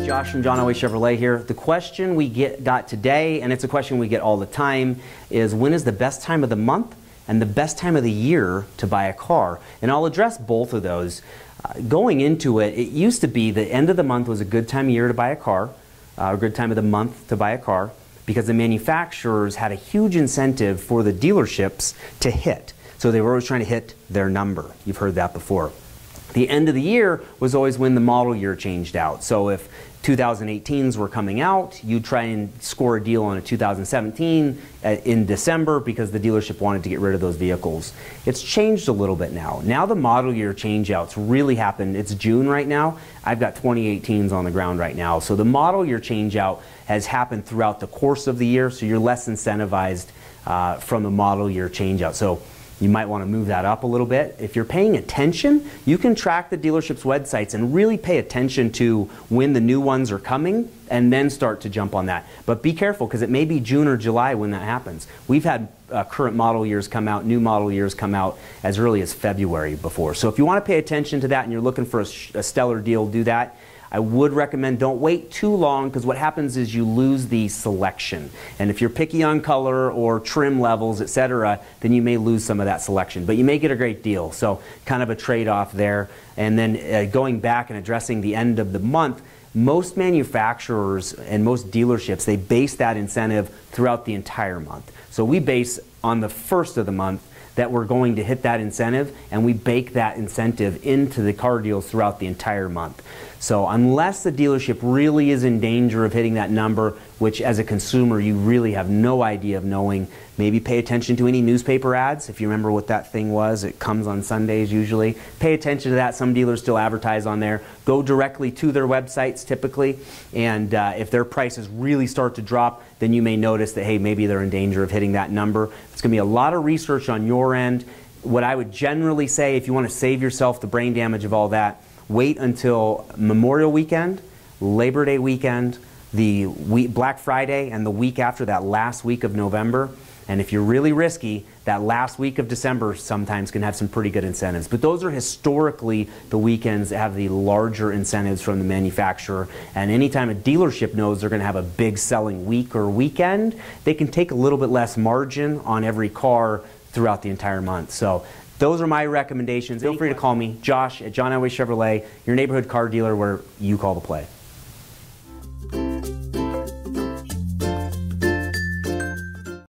Josh from John Elway Chevrolet here. The question we got today, and it's a question we get all the time, is when is the best time of the month and the best time of the year to buy a car? And I'll address both of those. Going into it, it used to be the end of the month was a good time of year to buy a car, a good time of the month to buy a car, because the manufacturers had a huge incentive for the dealerships to hit. So they were always trying to hit their number. You've heard that before. The end of the year was always when the model year changed out. So if 2018s were coming out, you'd try and score a deal on a 2017 in December because the dealership wanted to get rid of those vehicles. It's changed a little bit now. Now the model year changeouts really happen. It's June right now. I've got 2018s on the ground right now. So the model year changeout has happened throughout the course of the year, so you're less incentivized from the model year changeout. So you might want to move that up a little bit. If you're paying attention, you can track the dealership's websites and really pay attention to when the new ones are coming and then start to jump on that. But be careful, because it may be June or July when that happens. We've had current model years come out, new model years come out as early as February before. So if you want to pay attention to that and you're looking for a stellar deal, do that. I would recommend don't wait too long, because what happens is you lose the selection. And if you're picky on color or trim levels, etc., then you may lose some of that selection. But you may get a great deal. So kind of a trade-off there. And then going back and addressing the end of the month, most manufacturers and most dealerships, they base that incentive throughout the entire month. So we base on the first of the month that we're going to hit that incentive, and we bake that incentive into the car deals throughout the entire month. So unless the dealership really is in danger of hitting that number, which as a consumer you really have no idea of knowing, maybe pay attention to any newspaper ads. If you remember what that thing was, it comes on Sundays usually. Pay attention to that. Some dealers still advertise on there. Go directly to their websites typically, and if their prices really start to drop, then you may notice that, hey, maybe they're in danger of hitting that number. It's going to be a lot of research on your end. What I would generally say, if you want to save yourself the brain damage of all that, wait until Memorial Weekend, Labor Day weekend, the Black Friday, and the week after that, last week of November. And if you're really risky, that last week of December sometimes can have some pretty good incentives. But those are historically the weekends that have the larger incentives from the manufacturer. And anytime a dealership knows they're going to have a big selling week or weekend, they can take a little bit less margin on every car throughout the entire month. So those are my recommendations. Feel free to call me, Josh at John Elway Chevrolet, your neighborhood car dealer where you call the play.